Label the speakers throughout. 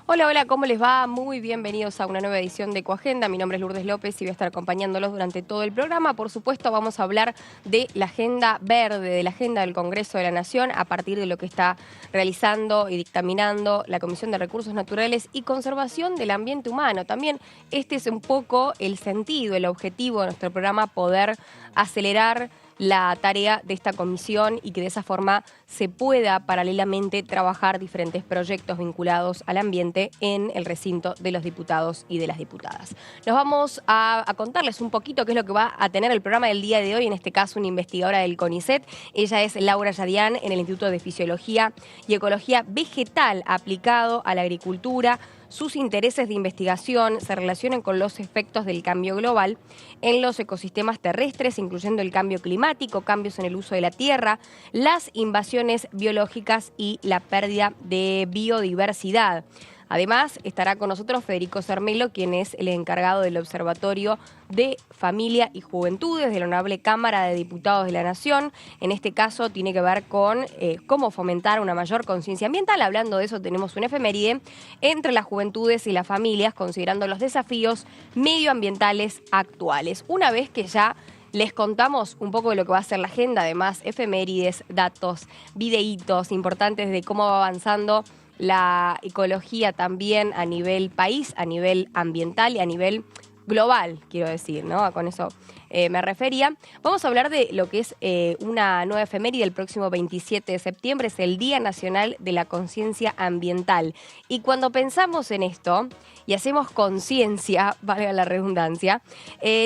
Speaker 1: Hola, hola, ¿cómo les va? Muy bienvenidos a una nueva edición de Ecoagenda. Mi nombre es Lourdes López y voy a estar acompañándolos durante todo el programa. Por supuesto, vamos a hablar de la agenda verde, de la agenda del Congreso de la Nación, a partir de lo que está realizando y dictaminando la Comisión de Recursos Naturales y Conservación del Ambiente Humano. También este es un poco el sentido, el objetivo de nuestro programa, poder acelerar la tarea de esta comisión y que de esa forma se pueda paralelamente trabajar diferentes proyectos vinculados al ambiente en el recinto de los diputados y de las diputadas. Nos vamos a contarles un poquito qué es lo que va a tener el programa del día de hoy, en este caso una investigadora del CONICET. Ella es Laura Yadian, en el Instituto de Fisiología y Ecología Vegetal aplicado a la agricultura. Sus intereses de investigación se relacionan con los efectos del cambio global en los ecosistemas terrestres, incluyendo el cambio climático, cambios en el uso de la tierra, las invasiones biológicas y la pérdida de biodiversidad. Además, estará con nosotros Federico Cermelo, quien es el encargado del Observatorio de Familia y Juventudes de la Honorable Cámara de Diputados de la Nación. En este caso tiene que ver con cómo fomentar una mayor conciencia ambiental. Hablando de eso, tenemos una efeméride entre las juventudes y las familias, considerando los desafíos medioambientales actuales. Una vez que ya les contamos un poco de lo que va a ser la agenda, además efemérides, datos, videitos importantes de cómo va avanzando la ecología también a nivel país, a nivel ambiental y a nivel global, quiero decir, ¿no? Con eso me refería. Vamos a hablar de lo que es una nueva efeméride el próximo 27 de septiembre, es el Día Nacional de la Conciencia Ambiental. Y cuando pensamos en esto y hacemos conciencia, valga la redundancia,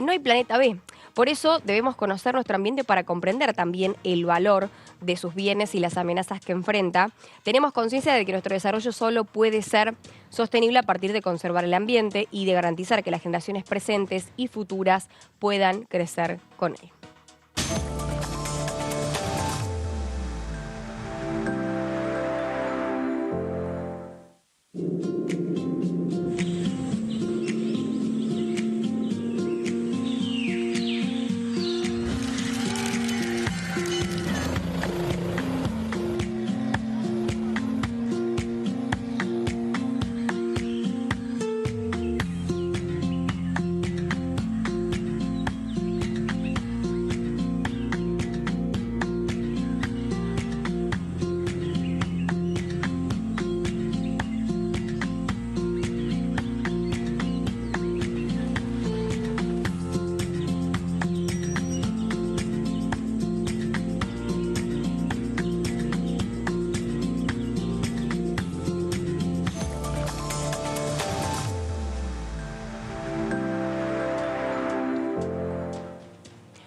Speaker 1: no hay planeta B. Por eso debemos conocer nuestro ambiente para comprender también el valor de sus bienes y las amenazas que enfrenta. Tenemos conciencia de que nuestro desarrollo solo puede ser sostenible a partir de conservar el ambiente y de garantizar que las generaciones presentes y futuras puedan crecer con él.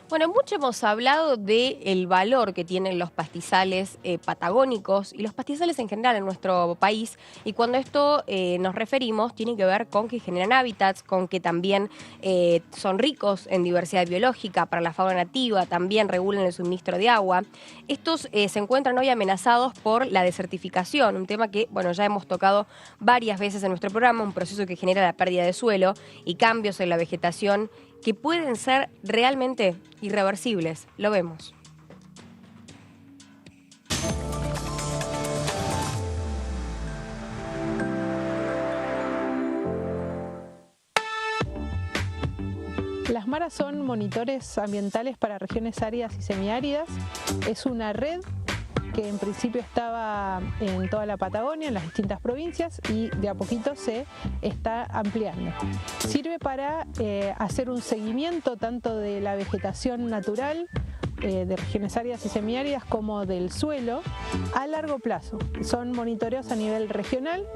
Speaker 1: Bueno, mucho hemos hablado del valor que tienen los pastizales patagónicos y los pastizales en general en nuestro país, y cuando esto nos referimos tiene que ver con que generan hábitats, con que también son ricos en diversidad biológica para la fauna nativa, también regulan el suministro de agua. Estos se encuentran hoy amenazados por la desertificación, un tema que bueno, ya hemos tocado varias veces en nuestro programa, un proceso que genera la pérdida de suelo y cambios en la vegetación que pueden ser realmente irreversibles. Lo vemos.
Speaker 2: Las maras son monitores ambientales para regiones áridas y semiáridas. Es una red que en principio estaba en toda la Patagonia, en las distintas provincias, y de a poquito se está ampliando. Sirve para hacer un seguimiento tanto de la vegetación natural, de regiones áridas y semiáridas, como del suelo a largo plazo. Son monitoreos a nivel regional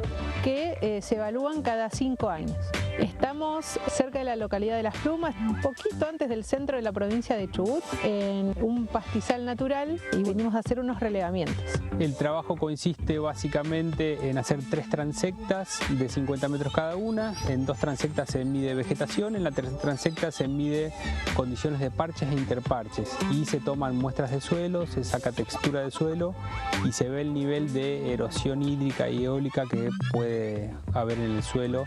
Speaker 2: que se evalúan cada 5 años. Estamos cerca de la localidad de Las Plumas, un poquito antes del centro de la provincia de Chubut, en un pastizal natural, y venimos a hacer unos relevamientos.
Speaker 3: El trabajo consiste básicamente en hacer 3 transectas de 50 metros cada una. En 2 transectas se mide vegetación, en la tercera transecta se mide condiciones de parches e interparches, y se toman muestras de suelo, se saca textura de suelo y se ve el nivel de erosión hídrica y eólica que puede haber en el suelo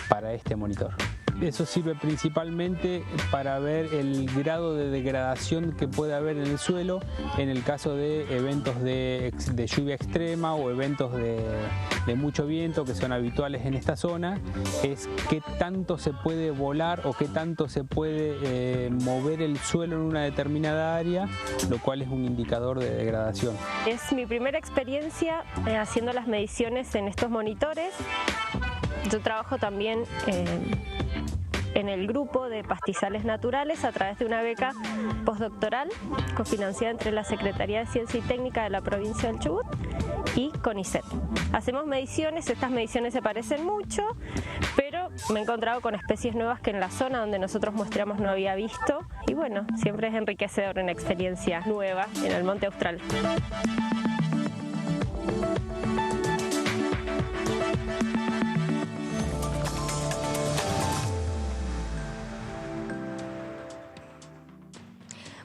Speaker 3: para este monitor. eso sirve principalmente para ver el grado de degradación que puede haber en el suelo en el caso de eventos de lluvia extrema o eventos de mucho viento que son habituales en esta zona. Es qué tanto se puede volar o qué tanto se puede mover el suelo en una determinada área, lo cual es un indicador de degradación.
Speaker 4: Es mi primera experiencia haciendo las mediciones en estos monitores. Yo trabajo también en el grupo de pastizales naturales a través de una beca postdoctoral cofinanciada entre la Secretaría de Ciencia y Técnica de la provincia del Chubut y CONICET. Hacemos mediciones, estas mediciones se parecen mucho, pero me he encontrado con especies nuevas que en la zona donde nosotros muestramos no había visto, y bueno, siempre es enriquecedor una experiencia nueva en el Monte Austral.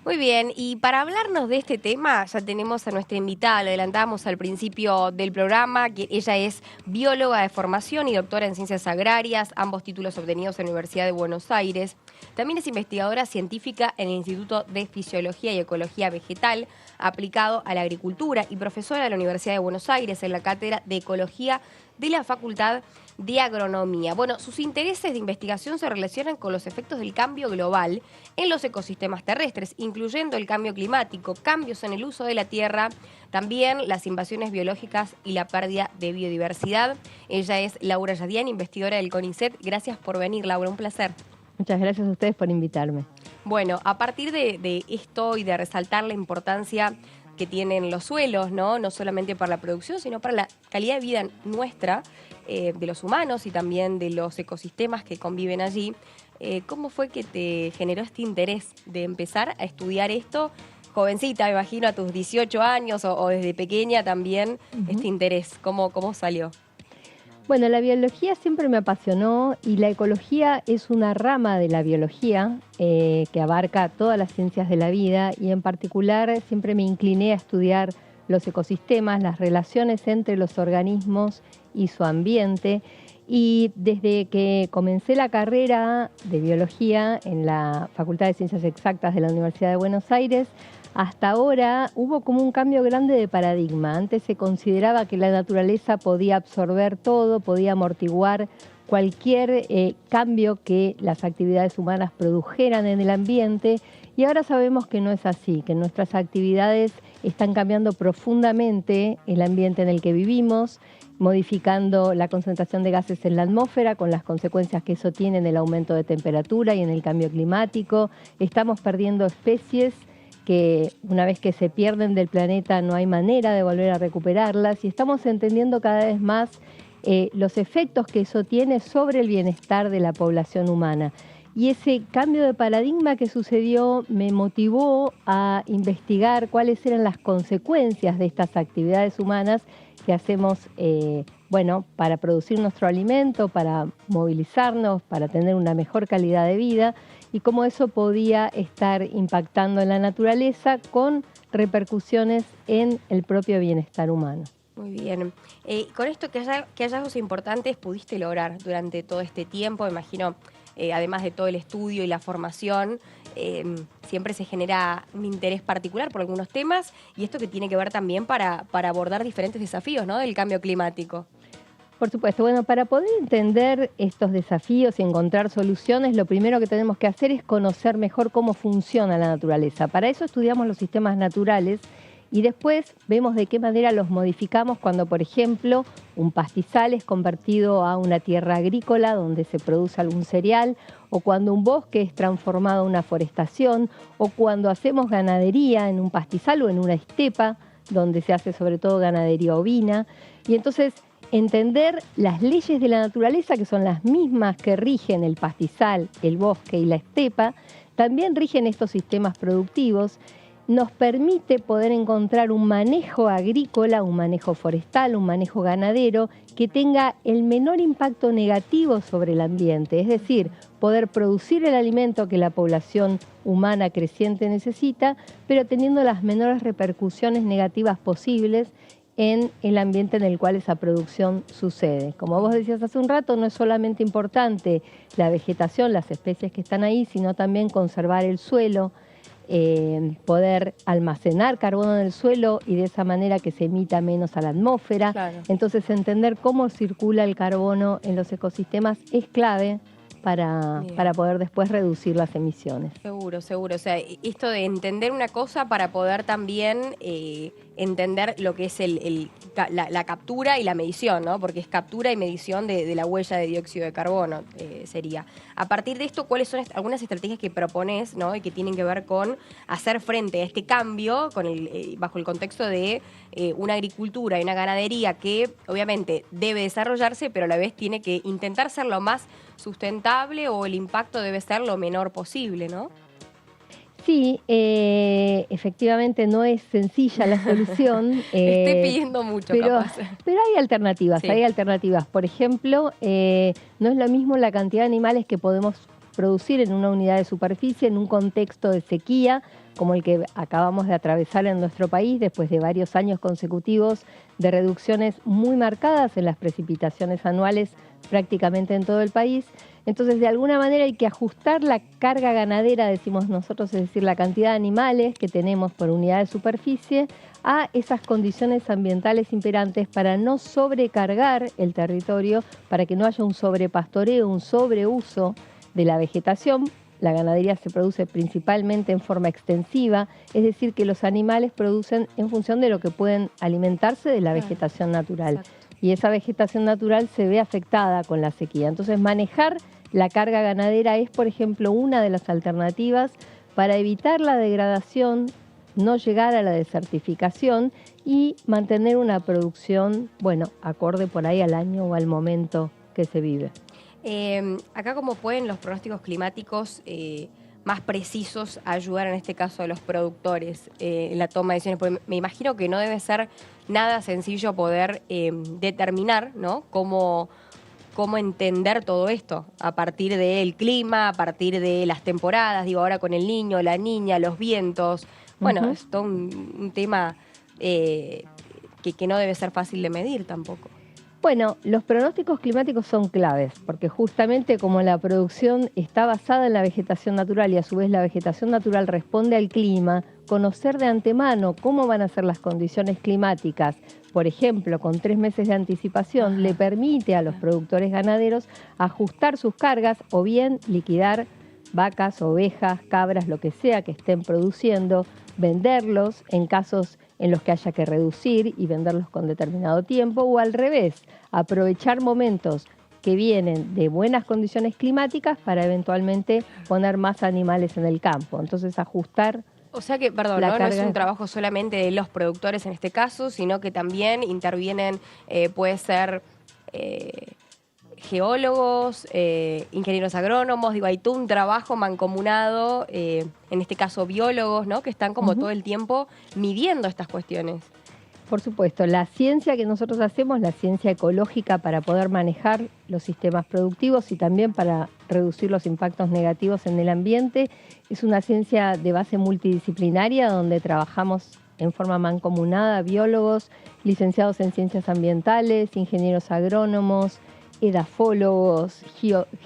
Speaker 1: Muy bien, y para hablarnos de este tema ya tenemos a nuestra invitada, lo adelantamos al principio del programa, que ella es bióloga de formación y doctora en ciencias agrarias, ambos títulos obtenidos en la Universidad de Buenos Aires. También es investigadora científica en el Instituto de Fisiología y Ecología Vegetal aplicado a la agricultura y profesora de la Universidad de Buenos Aires en la Cátedra de Ecología de la Facultad de Agronomía. Bueno, sus intereses de investigación se relacionan con los efectos del cambio global en los ecosistemas terrestres, incluyendo el cambio climático, cambios en el uso de la tierra, también las invasiones biológicas y la pérdida de biodiversidad. Ella es Laura Yadian, investigadora del CONICET. Gracias por venir, Laura, un placer.
Speaker 5: Muchas gracias a ustedes por invitarme.
Speaker 1: Bueno, a partir de esto y de resaltar la importancia que tienen los suelos, no solamente para la producción, sino para la calidad de vida nuestra, de los humanos y también de los ecosistemas que conviven allí. ¿Cómo fue que te generó este interés de empezar a estudiar esto? Jovencita, me imagino, a tus 18 años o desde pequeña también, este interés. ¿Cómo salió?
Speaker 5: Bueno, la biología siempre me apasionó y la ecología es una rama de la biología que abarca todas las ciencias de la vida, y en particular siempre me incliné a estudiar los ecosistemas, las relaciones entre los organismos y su ambiente. Y desde que comencé la carrera de biología en la Facultad de Ciencias Exactas de la Universidad de Buenos Aires, hasta ahora hubo como un cambio grande de paradigma. Antes se consideraba que la naturaleza podía absorber todo, podía amortiguar cualquier cambio que las actividades humanas produjeran en el ambiente, y ahora sabemos que no es así, que nuestras actividades están cambiando profundamente el ambiente en el que vivimos, modificando la concentración de gases en la atmósfera, con las consecuencias que eso tiene en el aumento de temperatura y en el cambio climático. Estamos perdiendo especies que una vez que se pierden del planeta no hay manera de volver a recuperarlas, y estamos entendiendo cada vez más los efectos que eso tiene sobre el bienestar de la población humana. Y ese cambio de paradigma que sucedió me motivó a investigar cuáles eran las consecuencias de estas actividades humanas que hacemos para producir nuestro alimento, para movilizarnos, para tener una mejor calidad de vida, y cómo eso podía estar impactando en la naturaleza con repercusiones en el propio bienestar humano.
Speaker 1: Muy bien. Con esto, ¿qué hallazgos importantes pudiste lograr durante todo este tiempo? Me imagino, además de todo el estudio y la formación, siempre se genera un interés particular por algunos temas, y esto que tiene que ver también para abordar diferentes desafíos, ¿no?, del cambio climático.
Speaker 5: Por supuesto. Bueno, para poder entender estos desafíos y encontrar soluciones, lo primero que tenemos que hacer es conocer mejor cómo funciona la naturaleza. Para eso estudiamos los sistemas naturales y después vemos de qué manera los modificamos cuando, por ejemplo, un pastizal es convertido a una tierra agrícola donde se produce algún cereal, o cuando un bosque es transformado a una forestación, o cuando hacemos ganadería en un pastizal o en una estepa donde se hace sobre todo ganadería ovina. Y entonces entender las leyes de la naturaleza, que son las mismas que rigen el pastizal, el bosque y la estepa, también rigen estos sistemas productivos, nos permite poder encontrar un manejo agrícola, un manejo forestal, un manejo ganadero que tenga el menor impacto negativo sobre el ambiente, es decir, poder producir el alimento que la población humana creciente necesita, pero teniendo las menores repercusiones negativas posibles en el ambiente en el cual esa producción sucede. Como vos decías hace un rato, no es solamente importante la vegetación, las especies que están ahí, sino también conservar el suelo, poder almacenar carbono en el suelo y de esa manera que se emita menos a la atmósfera.
Speaker 1: Claro.
Speaker 5: Entonces, entender cómo circula el carbono en los ecosistemas es clave para poder después reducir las emisiones.
Speaker 1: Seguro, seguro. O sea, esto de entender una cosa para poder también entender lo que es la captura y la medición, ¿no? Porque es captura y medición de la huella de dióxido de carbono, sería. A partir de esto, ¿cuáles son algunas estrategias que propones, ¿no? Y que tienen que ver con hacer frente a este cambio bajo el contexto de una agricultura y una ganadería que obviamente debe desarrollarse, pero a la vez tiene que intentar ser lo más sustentable, o el impacto debe ser lo menor posible, ¿no?
Speaker 5: Sí, efectivamente no es sencilla la solución.
Speaker 1: Estoy pidiendo mucho, capaz.
Speaker 5: Pero hay alternativas,
Speaker 1: Sí.
Speaker 5: Por ejemplo, no es lo mismo la cantidad de animales que podemos producir en una unidad de superficie en un contexto de sequía, como el que acabamos de atravesar en nuestro país después de varios años consecutivos de reducciones muy marcadas en las precipitaciones anuales prácticamente en todo el país. Entonces, de alguna manera hay que ajustar la carga ganadera, decimos nosotros, es decir, la cantidad de animales que tenemos por unidad de superficie, a esas condiciones ambientales imperantes para no sobrecargar el territorio, para que no haya un sobrepastoreo, un sobreuso de la vegetación. La ganadería se produce principalmente en forma extensiva, es decir, que los animales producen en función de lo que pueden alimentarse de la vegetación natural.
Speaker 1: Exacto.
Speaker 5: Y esa vegetación natural se ve afectada con la sequía. Entonces, manejar la carga ganadera es, por ejemplo, una de las alternativas para evitar la degradación, no llegar a la desertificación y mantener una producción, bueno, acorde por ahí al año o al momento que se vive.
Speaker 1: Acá, ¿cómo pueden los pronósticos climáticos más precisos ayudar en este caso a los productores en la toma de decisiones? Porque me imagino que no debe ser nada sencillo poder determinar, ¿no?, cómo entender todo esto a partir del clima, a partir de las temporadas, digo, ahora con el Niño, la Niña, los vientos. Bueno, es todo un tema que no debe ser fácil de medir tampoco.
Speaker 5: Bueno, los pronósticos climáticos son claves, porque justamente como la producción está basada en la vegetación natural y a su vez la vegetación natural responde al clima, conocer de antemano cómo van a ser las condiciones climáticas, por ejemplo, con 3 meses de anticipación, le permite a los productores ganaderos ajustar sus cargas o bien liquidar vacas, ovejas, cabras, lo que sea que estén produciendo, venderlos en casos en los que haya que reducir y venderlos con determinado tiempo, o al revés, aprovechar momentos que vienen de buenas condiciones climáticas para eventualmente poner más animales en el campo. Entonces, ajustar.
Speaker 1: O sea que, perdón, no es un trabajo solamente de los productores en este caso, sino que también intervienen, puede ser geólogos, ingenieros agrónomos, digo, hay todo un trabajo mancomunado, en este caso biólogos, ¿no?, que están como todo el tiempo midiendo estas cuestiones.
Speaker 5: Por supuesto, la ciencia que nosotros hacemos, la ciencia ecológica para poder manejar los sistemas productivos y también para reducir los impactos negativos en el ambiente, es una ciencia de base multidisciplinaria donde trabajamos en forma mancomunada, biólogos, licenciados en ciencias ambientales, ingenieros agrónomos, edafólogos,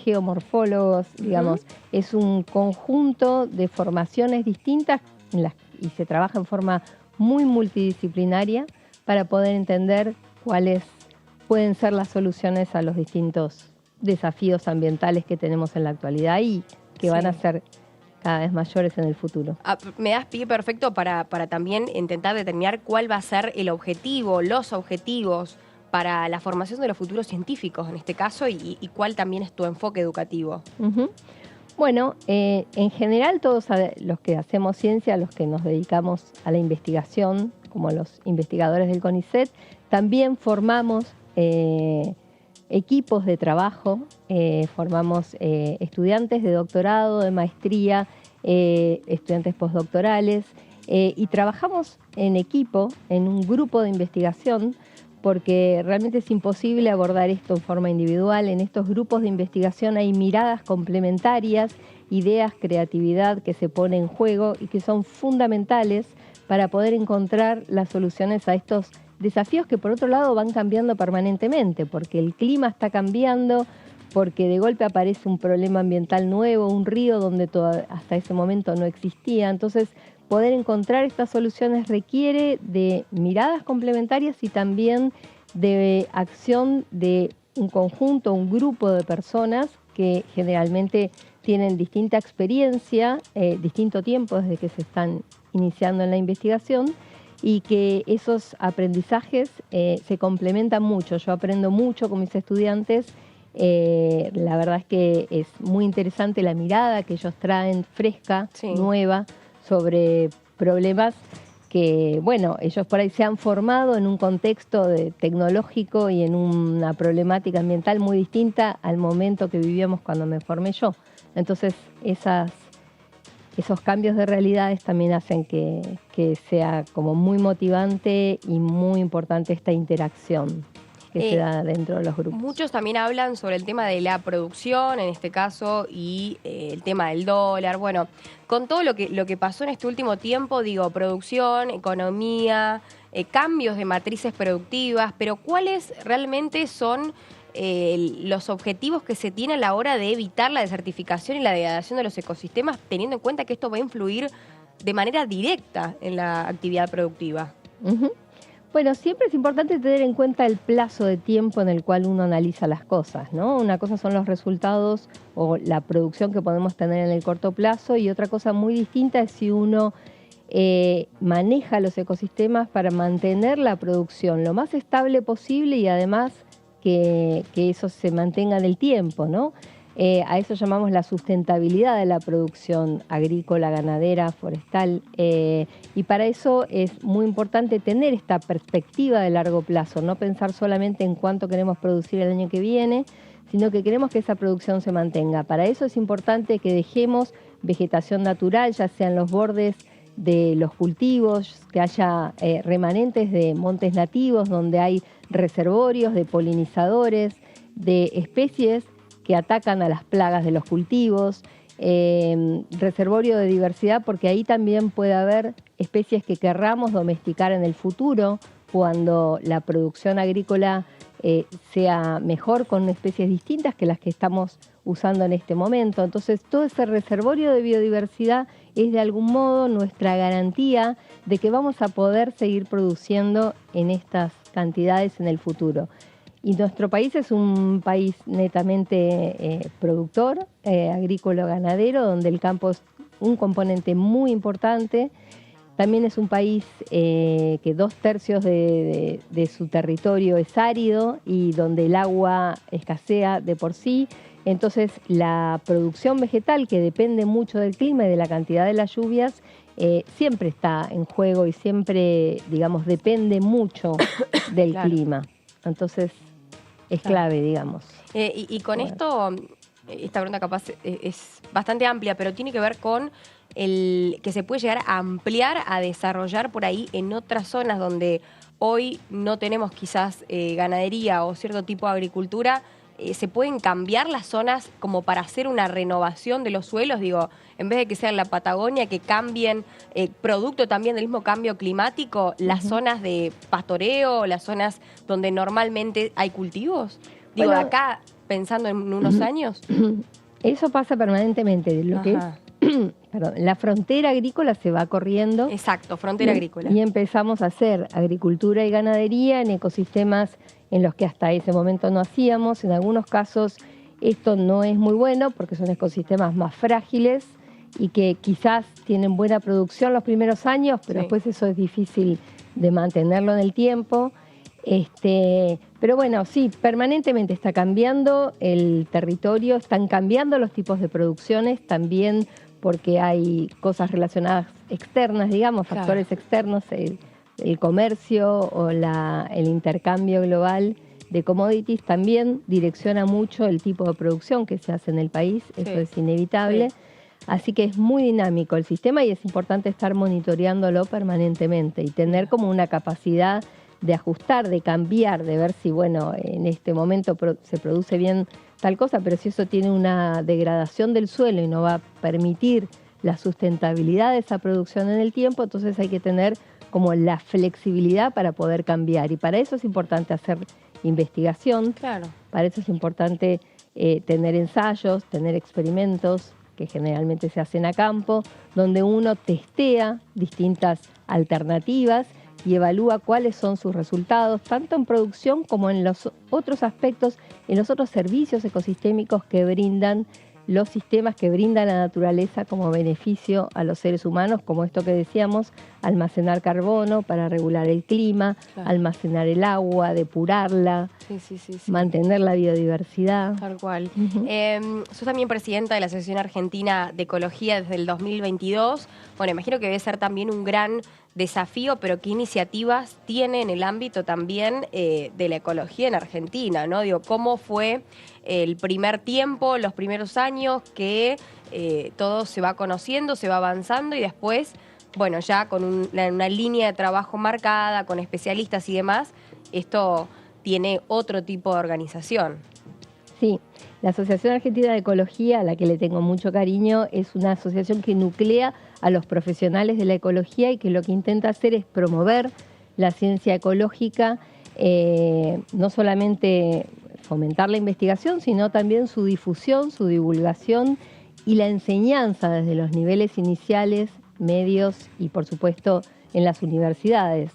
Speaker 5: geomorfólogos, digamos. Es un conjunto de formaciones distintas y se trabaja en forma muy multidisciplinaria para poder entender cuáles pueden ser las soluciones a los distintos desafíos ambientales que tenemos en la actualidad y que van a ser cada vez mayores en el futuro.
Speaker 1: Me das pie perfecto para también intentar determinar cuál va a ser el objetivo, los objetivos para la formación de los futuros científicos en este caso y cuál también es tu enfoque educativo.
Speaker 5: Bueno, en general todos los que hacemos ciencia, los que nos dedicamos a la investigación, como los investigadores del CONICET, también formamos equipos de trabajo, formamos estudiantes de doctorado, de maestría, estudiantes postdoctorales y trabajamos en equipo, en un grupo de investigación, porque realmente es imposible abordar esto en forma individual. En estos grupos de investigación hay miradas complementarias, ideas, creatividad que se pone en juego y que son fundamentales para poder encontrar las soluciones a estos desafíos que por otro lado van cambiando permanentemente, porque el clima está cambiando, porque de golpe aparece un problema ambiental nuevo, un río donde hasta ese momento no existía. Entonces, poder encontrar estas soluciones requiere de miradas complementarias y también de acción de un conjunto, un grupo de personas que generalmente tienen distinta experiencia, distinto tiempo desde que se están iniciando en la investigación, y que esos aprendizajes se complementan mucho. Yo aprendo mucho con mis estudiantes. La verdad es que es muy interesante la mirada que ellos traen fresca,
Speaker 1: Sí.
Speaker 5: nueva, sobre problemas que, bueno, ellos por ahí se han formado en un contexto tecnológico y en una problemática ambiental muy distinta al momento que vivíamos cuando me formé yo. Entonces, esos cambios de realidades también hacen que sea como muy motivante y muy importante esta interacción que se da dentro de los grupos.
Speaker 1: Muchos también hablan sobre el tema de la producción, en este caso, y el tema del dólar. Bueno, con todo lo que pasó en este último tiempo, digo, producción, economía, cambios de matrices productivas, pero ¿cuáles realmente son los objetivos que se tienen a la hora de evitar la desertificación y la degradación de los ecosistemas, teniendo en cuenta que esto va a influir de manera directa en la actividad productiva?
Speaker 5: Uh-huh. Bueno, siempre es importante tener en cuenta el plazo de tiempo en el cual uno analiza las cosas, ¿no? Una cosa son los resultados o la producción que podemos tener en el corto plazo, y otra cosa muy distinta es si uno maneja los ecosistemas para mantener la producción lo más estable posible y además que eso se mantenga en el tiempo, ¿no? A eso llamamos la sustentabilidad de la producción agrícola, ganadera, forestal, y para eso es muy importante tener esta perspectiva de largo plazo, no pensar solamente en cuánto queremos producir el año que viene, sino que queremos que esa producción se mantenga. Para eso es importante que dejemos vegetación natural, ya sean los bordes de los cultivos, que haya remanentes de montes nativos donde hay reservorios de polinizadores, de especies que atacan a las plagas de los cultivos, reservorio de diversidad, porque ahí también puede haber especies que querramos domesticar en el futuro cuando la producción agrícola sea mejor, con especies distintas que las que estamos usando en este momento. Entonces, todo ese reservorio de biodiversidad es de algún modo nuestra garantía de que vamos a poder seguir produciendo en estas cantidades en el futuro. Y nuestro país es un país netamente productor, agrícola-ganadero, donde el campo es un componente muy importante. También es un país que 2/3 de su territorio es árido y donde el agua escasea de por sí. Entonces, la producción vegetal, que depende mucho del clima y de la cantidad de las lluvias, siempre está en juego y siempre, digamos, depende mucho del clima. Entonces, es clave, digamos.
Speaker 1: Y con esto, esta pregunta capaz es bastante amplia, pero tiene que ver con el que se puede llegar a ampliar, a desarrollar por ahí en otras zonas donde hoy no tenemos quizás ganadería o cierto tipo de agricultura. ¿Se pueden cambiar las zonas como para hacer una renovación de los suelos? Digo, en vez de que sea en la Patagonia, que cambien, producto también del mismo cambio climático, las zonas de pastoreo, las zonas donde normalmente hay cultivos. Digo,
Speaker 5: Bueno,
Speaker 1: de acá, pensando en unos años.
Speaker 5: Eso pasa permanentemente. Lo que es, perdón, la frontera agrícola se va corriendo.
Speaker 1: Exacto, frontera agrícola.
Speaker 5: Y empezamos a hacer agricultura y ganadería en ecosistemas en los que hasta ese momento no hacíamos. En algunos casos esto no es muy bueno porque son ecosistemas más frágiles y que quizás tienen buena producción los primeros años, pero después eso es difícil de mantenerlo en el tiempo. Pero bueno, sí, permanentemente está cambiando el territorio, están cambiando los tipos de producciones, también porque hay cosas relacionadas externas, digamos, factores externos, el comercio o el intercambio global de commodities también direcciona mucho el tipo de producción que se hace en el país, eso es inevitable. Así que es muy dinámico el sistema y es importante estar monitoreándolo permanentemente y tener como una capacidad de ajustar, de cambiar, de ver si, bueno, en este momento se produce bien tal cosa, pero si eso tiene una degradación del suelo y no va a permitir la sustentabilidad de esa producción en el tiempo, entonces hay que tener como la flexibilidad para poder cambiar. Y para eso es importante hacer investigación,
Speaker 1: Claro.
Speaker 5: para eso es importante tener ensayos, tener experimentos que generalmente se hacen a campo, donde uno testea distintas alternativas y evalúa cuáles son sus resultados, tanto en producción como en los otros aspectos, en los otros servicios ecosistémicos que brindan los sistemas, que brinda la naturaleza como beneficio a los seres humanos, como esto que decíamos, almacenar carbono para regular el clima,
Speaker 1: Claro.
Speaker 5: almacenar el agua, depurarla,
Speaker 1: Sí.
Speaker 5: mantener la biodiversidad.
Speaker 1: Tal cual.
Speaker 5: Ujú.
Speaker 1: Sos también presidenta de la Asociación Argentina de Ecología desde el 2022. Bueno, imagino que debe ser también un gran desafío, pero ¿qué iniciativas tiene en el ámbito también de la ecología en Argentina, ¿no? Digo, ¿cómo fue el primer tiempo, los primeros años que todo se va conociendo, se va avanzando y después, bueno, ya con una línea de trabajo marcada, con especialistas y demás, esto tiene otro tipo de organización?
Speaker 5: Sí, la Asociación Argentina de Ecología, a la que le tengo mucho cariño, es una asociación que nuclea a los profesionales de la ecología y que lo que intenta hacer es promover la ciencia ecológica, no solamente fomentar la investigación, sino también su difusión, su divulgación y la enseñanza desde los niveles iniciales, medios y, por supuesto, en las universidades.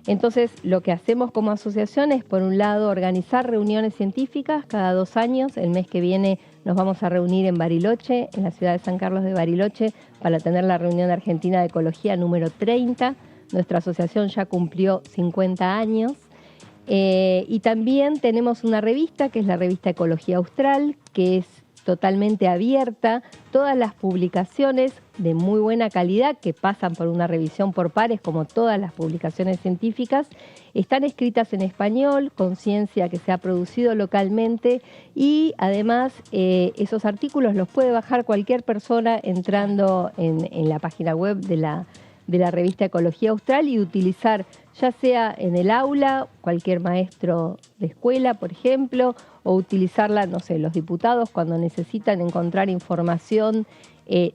Speaker 5: Entonces, lo que hacemos como asociación es, por un lado, organizar reuniones científicas cada 2 años. El mes que viene nos vamos a reunir en Bariloche, en la ciudad de San Carlos de Bariloche, para tener la reunión argentina de ecología número 30. Nuestra asociación ya cumplió 50 años. Y también tenemos una revista, que es la revista Ecología Austral, que es totalmente abierta. Todas las publicaciones de muy buena calidad, que pasan por una revisión por pares, como todas las publicaciones científicas, están escritas en español, con ciencia que se ha producido localmente, y además esos artículos los puede bajar cualquier persona entrando en la página web de la revista Ecología Austral y utilizar, ya sea en el aula, cualquier maestro de escuela, por ejemplo, o utilizarla, no sé, los diputados cuando necesitan encontrar información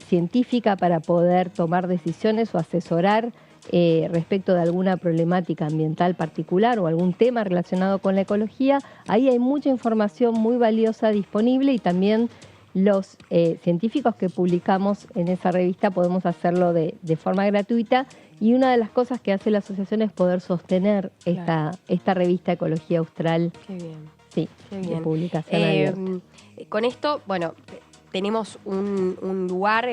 Speaker 5: científica para poder tomar decisiones o asesorar respecto de alguna problemática ambiental particular o algún tema relacionado con la ecología. Ahí hay mucha información muy valiosa disponible, y también los científicos que publicamos en esa revista podemos hacerlo de forma gratuita, y una de las cosas que hace la asociación es poder sostener esta revista Ecología Austral.
Speaker 1: Qué bien.
Speaker 5: Sí,
Speaker 1: Qué
Speaker 5: de
Speaker 1: bien.
Speaker 5: publicación abierta.
Speaker 1: Con esto, bueno, tenemos un lugar,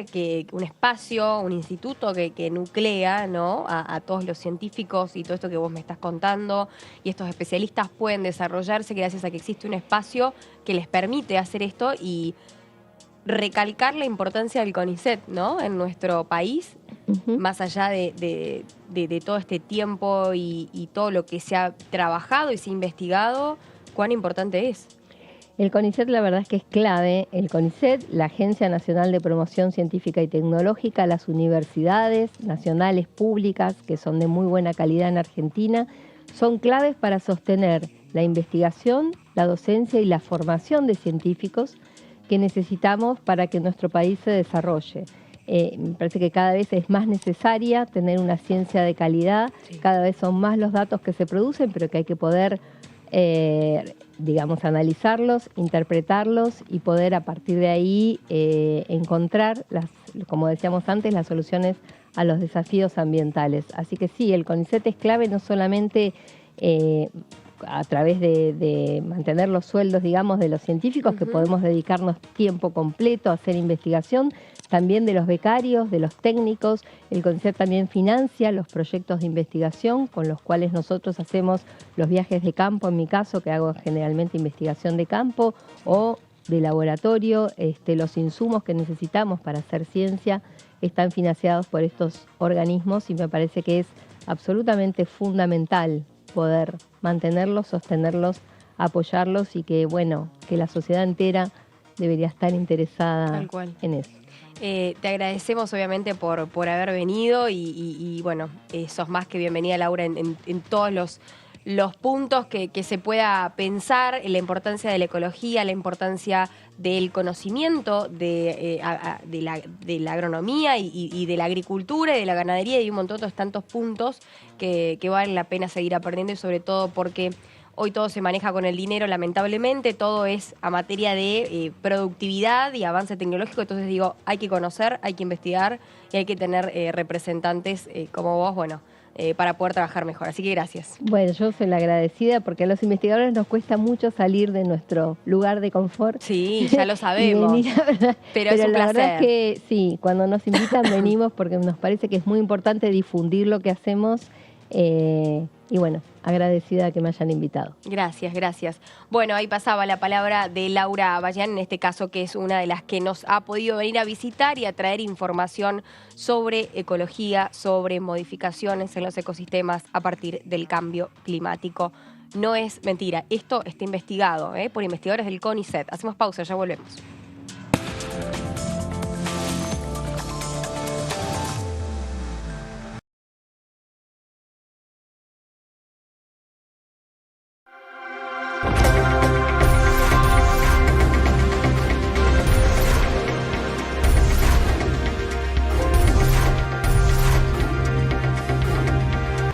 Speaker 1: un espacio, un instituto que nuclea, ¿no?, a todos los científicos y todo esto que vos me estás contando, y estos especialistas pueden desarrollarse gracias a que existe un espacio que les permite hacer esto, y recalcar la importancia del CONICET, ¿no?, en nuestro país,
Speaker 5: Ujú.
Speaker 1: más allá de todo este tiempo y todo lo que se ha trabajado y se ha investigado, cuán importante es.
Speaker 5: El CONICET, la verdad es que es clave. El CONICET, la Agencia Nacional de Promoción Científica y Tecnológica, las universidades nacionales públicas, que son de muy buena calidad en Argentina, son claves para sostener la investigación, la docencia y la formación de científicos que necesitamos para que nuestro país se desarrolle. Me parece que cada vez es más necesaria tener una ciencia de calidad,
Speaker 1: Sí.
Speaker 5: cada vez son más los datos que se producen, pero que hay que poder digamos, analizarlos, interpretarlos y poder a partir de ahí encontrar, como decíamos antes, las soluciones a los desafíos ambientales. Así que sí, el CONICET es clave no solamente a través de mantener los sueldos, digamos, de los científicos, que podemos dedicarnos tiempo completo a hacer investigación, también de los becarios, de los técnicos. El CONICET también financia los proyectos de investigación con los cuales nosotros hacemos los viajes de campo, en mi caso, que hago generalmente investigación de campo o de laboratorio. Los insumos que necesitamos para hacer ciencia están financiados por estos organismos, y me parece que es absolutamente fundamental poder mantenerlos, sostenerlos, apoyarlos, y que, bueno, que la sociedad entera debería estar interesada
Speaker 1: Tal cual.
Speaker 5: en eso.
Speaker 1: Te agradecemos obviamente por haber venido y bueno, sos más que bienvenida, Laura, en todos los puntos que se pueda pensar, la importancia de la ecología, la importancia del conocimiento de la agronomía y de la agricultura y de la ganadería, y un montón de tantos puntos que valen la pena seguir aprendiendo, y sobre todo porque hoy todo se maneja con el dinero, lamentablemente, todo es a materia de productividad y avance tecnológico. Entonces digo, hay que conocer, hay que investigar y hay que tener representantes como vos, bueno, para poder trabajar mejor. Así que gracias.
Speaker 5: Bueno, yo soy la agradecida porque a los investigadores nos cuesta mucho salir de nuestro lugar de confort.
Speaker 1: Sí, ya lo sabemos. Pero es un
Speaker 5: la
Speaker 1: placer.
Speaker 5: verdad es que sí, cuando nos invitan venimos porque nos parece que es muy importante difundir lo que hacemos. Y bueno, agradecida que me hayan invitado.
Speaker 1: Gracias, gracias. Bueno, ahí pasaba la palabra de Laura Bayán, en este caso, que es una de las que nos ha podido venir a visitar y a traer información sobre ecología, sobre modificaciones en los ecosistemas a partir del cambio climático. No es mentira, esto está investigado por investigadores del CONICET. Hacemos pausa, ya volvemos.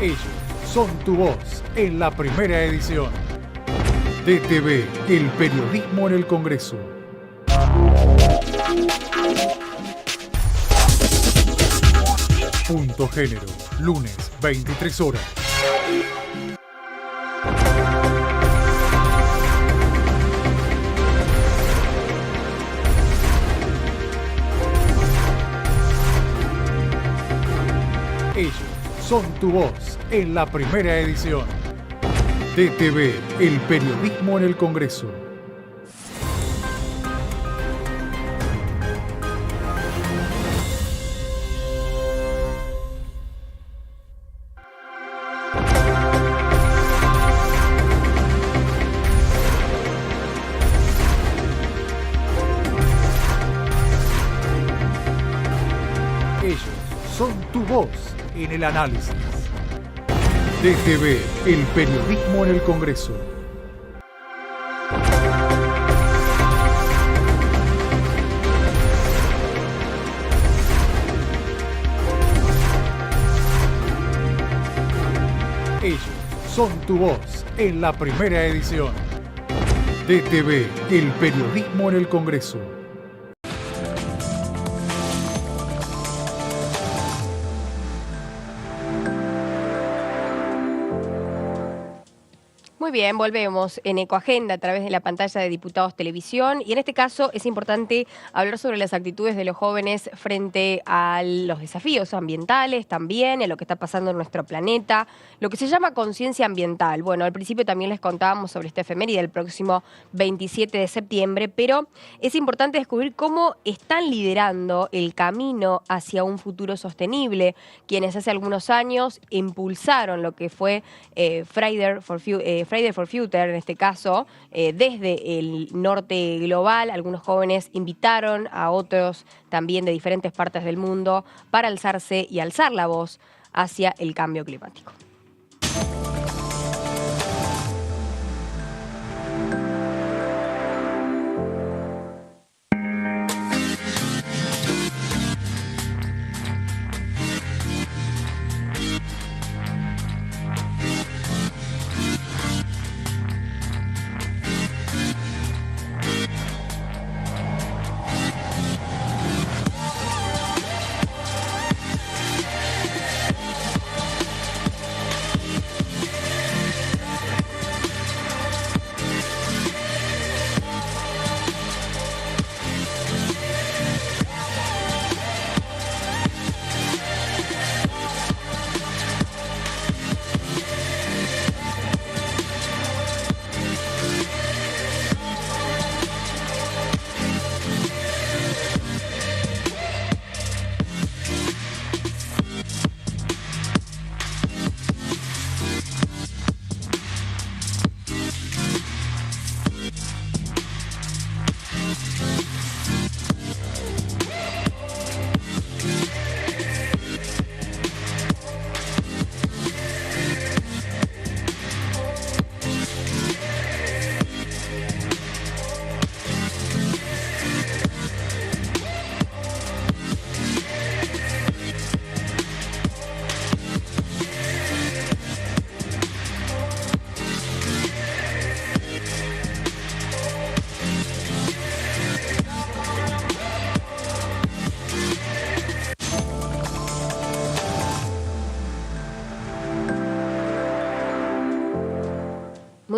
Speaker 6: Ellos son tu voz en la primera edición. DTV, el periodismo en el Congreso. Punto Género, lunes, 23 horas. Ellos son tu voz en la primera edición. DTV, el periodismo en el Congreso. Ellos son tu voz en el análisis. DTV, el periodismo en el Congreso. Ellos son tu voz en la primera edición. DTV, el periodismo en el Congreso.
Speaker 1: Muy bien, volvemos en Ecoagenda a través de la pantalla de Diputados Televisión, y en este caso es importante hablar sobre las actitudes de los jóvenes frente a los desafíos ambientales también, a lo que está pasando en nuestro planeta, lo que se llama conciencia ambiental. Bueno, al principio también les contábamos sobre esta efeméride del próximo 27 de septiembre, pero es importante descubrir cómo están liderando el camino hacia un futuro sostenible, quienes hace algunos años impulsaron lo que fue Friday for Future, en este caso, desde el norte global. Algunos jóvenes invitaron a otros también de diferentes partes del mundo para alzarse y alzar la voz hacia el cambio climático.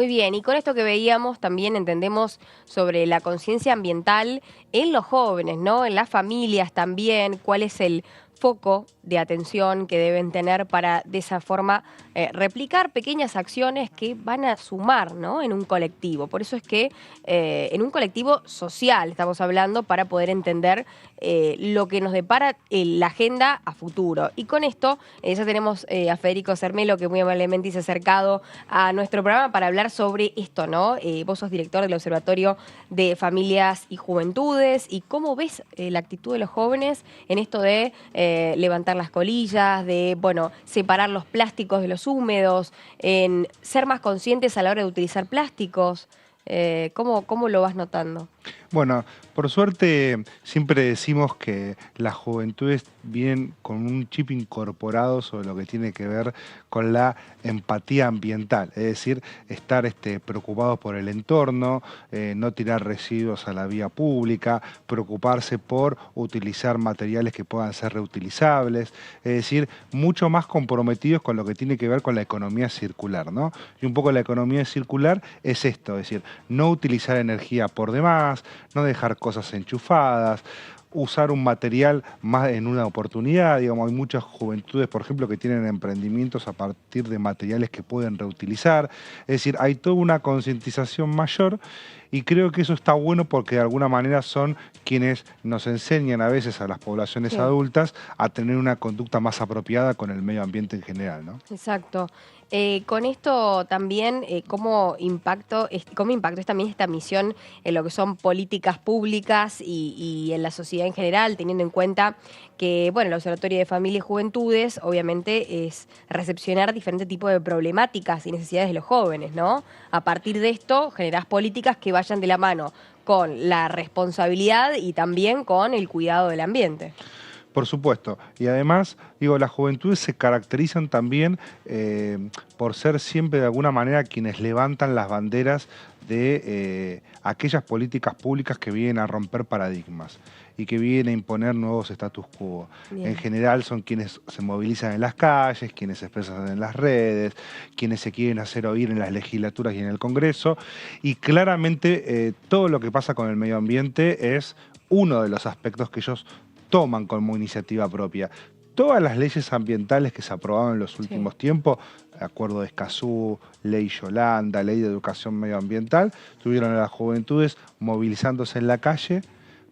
Speaker 1: Muy bien, y con esto que veíamos también entendemos sobre la conciencia ambiental en los jóvenes, ¿no? En las familias también, cuál es el foco de atención que deben tener para de esa forma replicar pequeñas acciones que van a sumar, ¿no? En un colectivo. Por eso es que en un colectivo social estamos hablando para poder entender lo que nos depara la agenda a futuro. Y con esto ya tenemos a Federico Cermelo, que muy amablemente se ha acercado a nuestro programa para hablar sobre esto, ¿no? Vos sos director del Observatorio de Familias y Juventudes, y cómo ves la actitud de los jóvenes en esto de levantar las colillas, de, bueno, separar los plásticos de los húmedos, en ser más conscientes a la hora de utilizar plásticos. ¿Cómo lo vas notando?
Speaker 7: Bueno, por suerte siempre decimos que las juventudes vienen con un chip incorporado sobre lo que tiene que ver con la empatía ambiental, es decir, estar preocupados por el entorno, no tirar residuos a la vía pública, preocuparse por utilizar materiales que puedan ser reutilizables, es decir, mucho más comprometidos con lo que tiene que ver con la economía circular, ¿no? Y un poco la economía circular es esto, es decir, no utilizar energía por demás, no dejar cosas enchufadas, usar un material más en una oportunidad. Digamos, hay muchas juventudes, por ejemplo, que tienen emprendimientos a partir de materiales que pueden reutilizar. Es decir, hay toda una concientización mayor y creo que eso está bueno porque de alguna manera son quienes nos enseñan a veces a las poblaciones adultas a tener una conducta más apropiada con el medio ambiente en general, ¿no?
Speaker 1: Exacto. Con esto también, ¿cómo impactó también esta misión en lo que son políticas públicas y en la sociedad en general, teniendo en cuenta que, bueno, el Observatorio de Familia y Juventudes obviamente es recepcionar diferentes tipos de problemáticas y necesidades de los jóvenes, ¿no? A partir de esto generás políticas que vayan de la mano con la responsabilidad y también con el cuidado del ambiente.
Speaker 7: Por supuesto. Y además, digo, las juventudes se caracterizan también por ser siempre de alguna manera quienes levantan las banderas de aquellas políticas públicas que vienen a romper paradigmas y que vienen a imponer nuevos status quo. Bien. En general son quienes se movilizan en las calles, quienes se expresan en las redes, quienes se quieren hacer oír en las legislaturas y en el Congreso, y claramente todo lo que pasa con el medio ambiente es uno de los aspectos que ellos toman como iniciativa propia. Todas las leyes ambientales que se aprobaron en los últimos tiempos, Acuerdo de Escazú, Ley Yolanda, Ley de Educación Medioambiental, tuvieron a las juventudes movilizándose en la calle,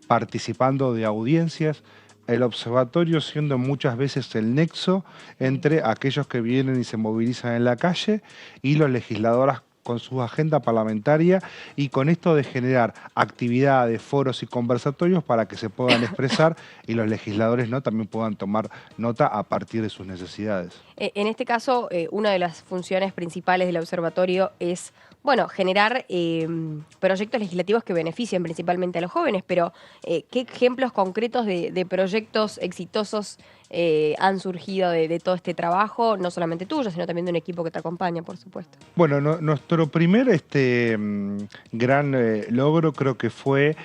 Speaker 7: participando de audiencias, el observatorio siendo muchas veces el nexo entre aquellos que vienen y se movilizan en la calle y los legisladores con su agenda parlamentaria y con esto de generar actividades, foros y conversatorios para que se puedan expresar y los legisladores, ¿no?, también puedan tomar nota a partir de sus necesidades.
Speaker 1: En este caso, una de las funciones principales del observatorio es, bueno, generar proyectos legislativos que beneficien principalmente a los jóvenes, pero ¿qué ejemplos concretos de proyectos exitosos han surgido de todo este trabajo, no solamente tuyo, sino también de un equipo que te acompaña, por supuesto?
Speaker 7: Bueno, nuestro primer gran logro creo que fue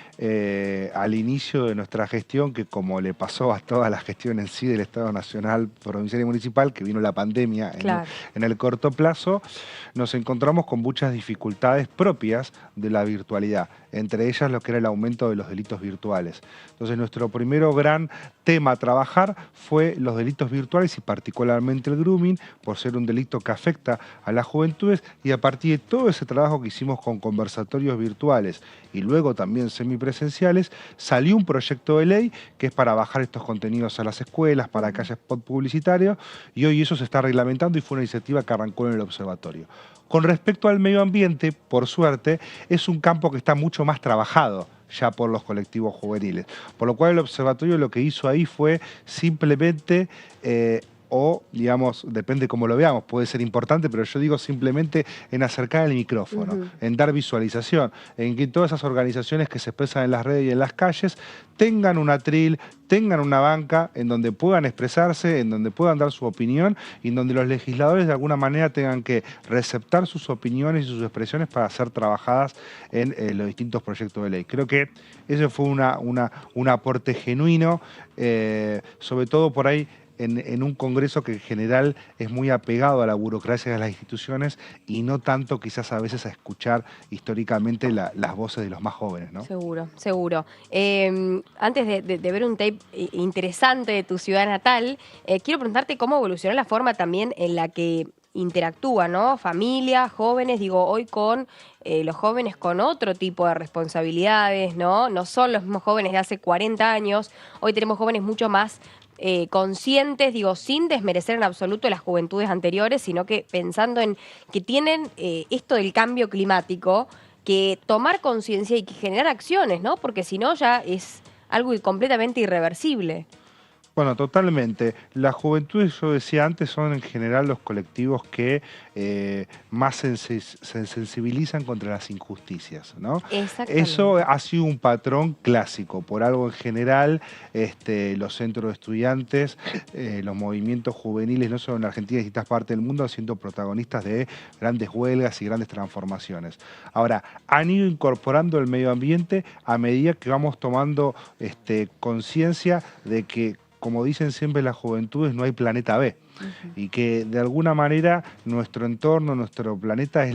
Speaker 7: al inicio de nuestra gestión, que como le pasó a toda la gestión en sí del Estado Nacional, Provincial y Municipal, que vino la pandemia en el corto plazo, nos encontramos con muchas dificultades propias de la virtualidad, entre ellas lo que era el aumento de los delitos virtuales. Entonces nuestro primero gran tema a trabajar fue los delitos virtuales y particularmente el grooming, por ser un delito que afecta a las juventudes, y a partir de todo ese trabajo que hicimos con conversatorios virtuales y luego también semipresenciales, salió un proyecto de ley que es para bajar estos contenidos a las escuelas, para que haya spot publicitario, y hoy eso se está reglamentando y fue una iniciativa que arrancó en el observatorio. Con respecto al medio ambiente, por suerte, es un campo que está mucho más trabajado ya por los colectivos juveniles. Por lo cual el observatorio lo que hizo ahí fue simplemente, o digamos, depende cómo lo veamos, puede ser importante, pero yo digo simplemente en acercar el micrófono, en dar visualización, en que todas esas organizaciones que se expresan en las redes y en las calles tengan un atril, tengan una banca en donde puedan expresarse, en donde puedan dar su opinión y en donde los legisladores de alguna manera tengan que receptar sus opiniones y sus expresiones para ser trabajadas en los distintos proyectos de ley. Creo que ese fue un aporte genuino, sobre todo por ahí en un Congreso que en general es muy apegado a la burocracia de las instituciones y no tanto quizás a veces a escuchar históricamente las voces de los más jóvenes, ¿no?
Speaker 1: Seguro, seguro. Antes de ver un tape interesante de tu ciudad natal, quiero preguntarte cómo evolucionó la forma también en la que interactúa, ¿no? Familia, jóvenes, digo, hoy con los jóvenes con otro tipo de responsabilidades, ¿no? No son los mismos jóvenes de hace 40 años, hoy tenemos jóvenes mucho más conscientes, digo, sin desmerecer en absoluto las juventudes anteriores, sino que pensando en que tienen esto del cambio climático, que tomar conciencia y que generar acciones, ¿no? Porque si no ya es algo completamente irreversible.
Speaker 7: Bueno, totalmente. Las juventudes, yo decía antes, son en general los colectivos que más se sensibilizan contra las injusticias, ¿no?
Speaker 1: Exactamente.
Speaker 7: Eso ha sido un patrón clásico. Por algo en general, los centros de estudiantes, los movimientos juveniles, no solo en Argentina, en distintas partes del mundo, han sido protagonistas de grandes huelgas y grandes transformaciones. Ahora, han ido incorporando el medio ambiente a medida que vamos tomando conciencia de que, como dicen siempre las juventudes, no hay planeta B. Y que de alguna manera nuestro entorno, nuestro planeta es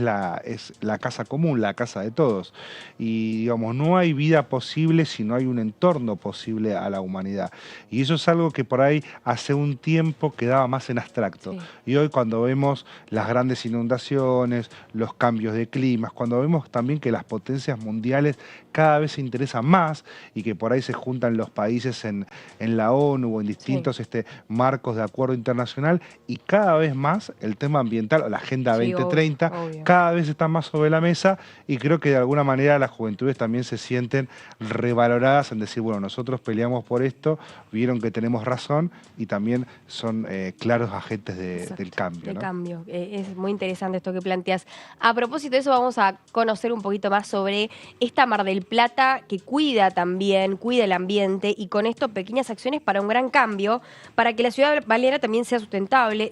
Speaker 7: la casa común, la casa de todos. Y digamos, no hay vida posible si no hay un entorno posible a la humanidad. Y eso es algo que por ahí hace un tiempo quedaba más en abstracto. Sí. Y hoy cuando vemos las grandes inundaciones, los cambios de climas, cuando vemos también que las potencias mundiales cada vez se interesan más y que por ahí se juntan los países en la ONU o en distintos marcos de acuerdo internacional, y cada vez más el tema ambiental, o la Agenda 2030, obvio. Cada vez está más sobre la mesa, y creo que de alguna manera las juventudes también se sienten revaloradas en decir, bueno, nosotros peleamos por esto, vieron que tenemos razón, y también son claros agentes del cambio.
Speaker 1: Del
Speaker 7: ¿no?
Speaker 1: cambio. Es muy interesante esto que planteas. A propósito de eso, vamos a conocer un poquito más sobre esta Mar del Plata que cuida también, cuida el ambiente, y con esto pequeñas acciones para un gran cambio, para que la ciudad balnearia también sea sustentable.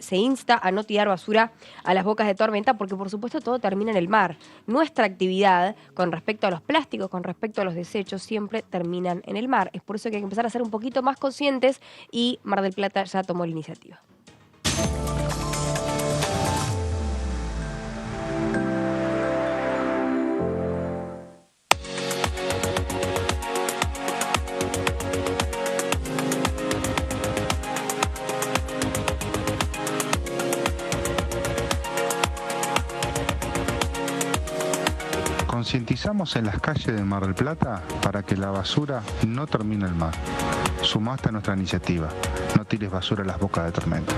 Speaker 1: Se insta a no tirar basura a las bocas de tormenta, porque por supuesto todo termina en el mar. Nuestra actividad con respecto a los plásticos, con respecto a los desechos, siempre terminan en el mar. Es por eso que hay que empezar a ser un poquito más conscientes, y Mar del Plata ya tomó la iniciativa.
Speaker 8: Concientizamos en las calles de Mar del Plata para que la basura no termine en el mar. Sumaste a nuestra iniciativa. No tires basura a las bocas de tormenta.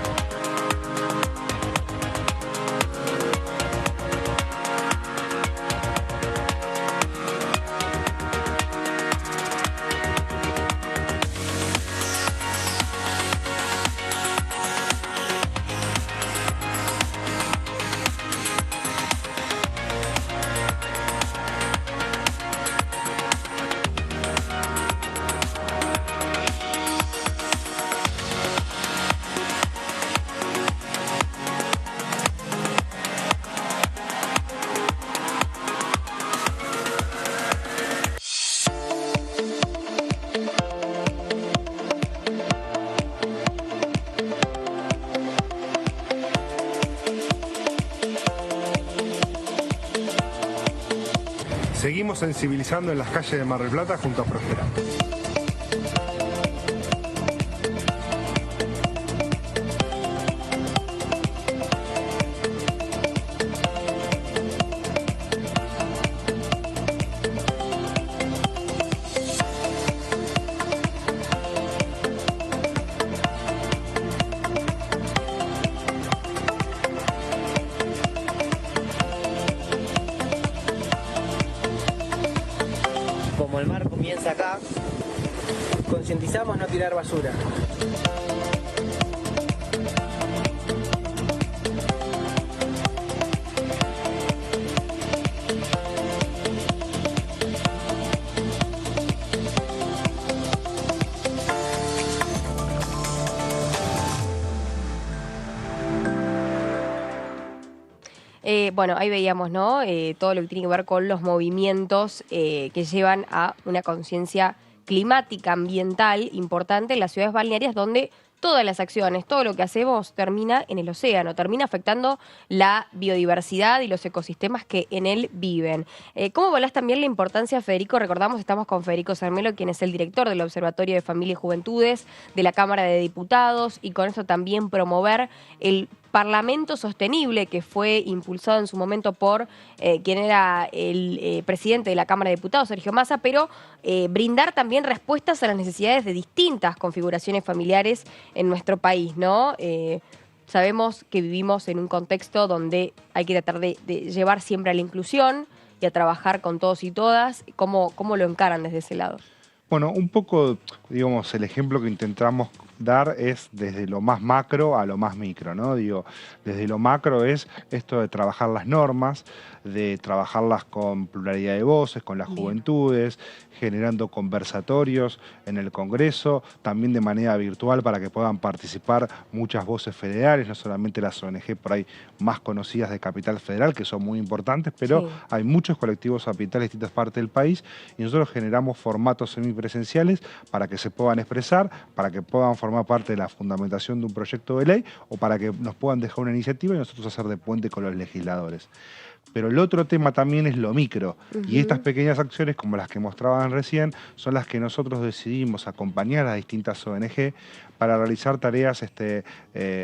Speaker 9: Seguimos sensibilizando en las calles de Mar del Plata junto a Prospera.
Speaker 10: Como el mar comienza acá, concientizamos no tirar basura.
Speaker 1: Bueno, ahí veíamos, ¿no? Todo lo que tiene que ver con los movimientos que llevan a una conciencia climática, ambiental importante en las ciudades balnearias, donde todas las acciones, todo lo que hacemos termina en el océano, termina afectando la biodiversidad y los ecosistemas que en él viven. ¿Cómo evaluás también la importancia, Federico? Recordamos, estamos con Federico Sermelo, quien es el director del Observatorio de Familia y Juventudes de la Cámara de Diputados, y con eso también promover el Parlamento Sostenible, que fue impulsado en su momento por quien era el presidente de la Cámara de Diputados, Sergio Massa, pero brindar también respuestas a las necesidades de distintas configuraciones familiares en nuestro país, ¿no? Sabemos que vivimos en un contexto donde hay que tratar de llevar siempre a la inclusión y a trabajar con todos y todas. ¿Cómo lo encaran desde ese lado?
Speaker 7: Bueno, un poco, digamos, el ejemplo que intentamos dar es desde lo más macro a lo más micro, ¿no? Digo, desde lo macro es esto de trabajar las normas, de trabajarlas con pluralidad de voces, con las juventudes, generando conversatorios en el Congreso, también de manera virtual para que puedan participar muchas voces federales, no solamente las ONG por ahí más conocidas de Capital Federal, que son muy importantes, pero hay muchos colectivos ambientales de distintas partes del país y nosotros generamos formatos semipresenciales para que se puedan expresar, para que puedan formar parte de la fundamentación de un proyecto de ley o para que nos puedan dejar una iniciativa y nosotros hacer de puente con los legisladores. Pero el otro tema también es lo micro. Y estas pequeñas acciones, como las que mostraban recién, son las que nosotros decidimos acompañar a distintas ONG para realizar tareas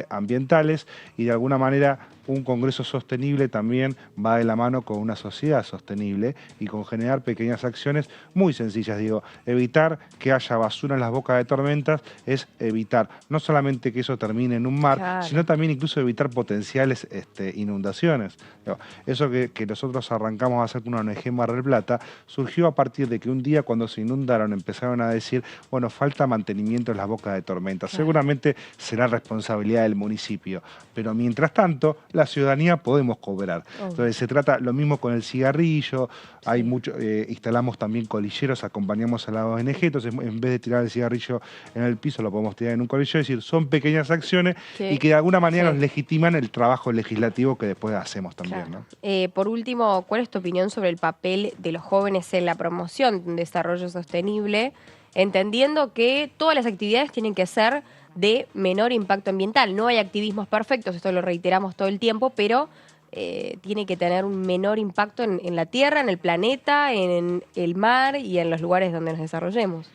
Speaker 7: ambientales y de alguna manera un Congreso sostenible también va de la mano con una sociedad sostenible y con generar pequeñas acciones muy sencillas. Digo, evitar que haya basura en las bocas de tormentas es evitar no solamente que eso termine en un mar, sino también incluso evitar potenciales inundaciones. Digo, eso que nosotros arrancamos a hacer con una ONG en Mar del Plata surgió a partir de que un día cuando se inundaron empezaron a decir, bueno, falta mantenimiento en las bocas de tormentas. Seguramente será responsabilidad del municipio, pero mientras tanto la ciudadanía podemos cobrar. Entonces se trata lo mismo con el cigarrillo, hay mucho, instalamos también colilleros, acompañamos a la ONG, entonces en vez de tirar el cigarrillo en el piso lo podemos tirar en un colillero, es decir, son pequeñas acciones y que de alguna manera nos legitiman el trabajo legislativo que después hacemos también. ¿No?
Speaker 1: Por último, ¿cuál es tu opinión sobre el papel de los jóvenes en la promoción de un desarrollo sostenible, entendiendo que todas las actividades tienen que ser de menor impacto ambiental? No hay activismos perfectos, esto lo reiteramos todo el tiempo, pero tiene que tener un menor impacto en la Tierra, en el planeta, en el mar y en los lugares donde nos desarrollemos.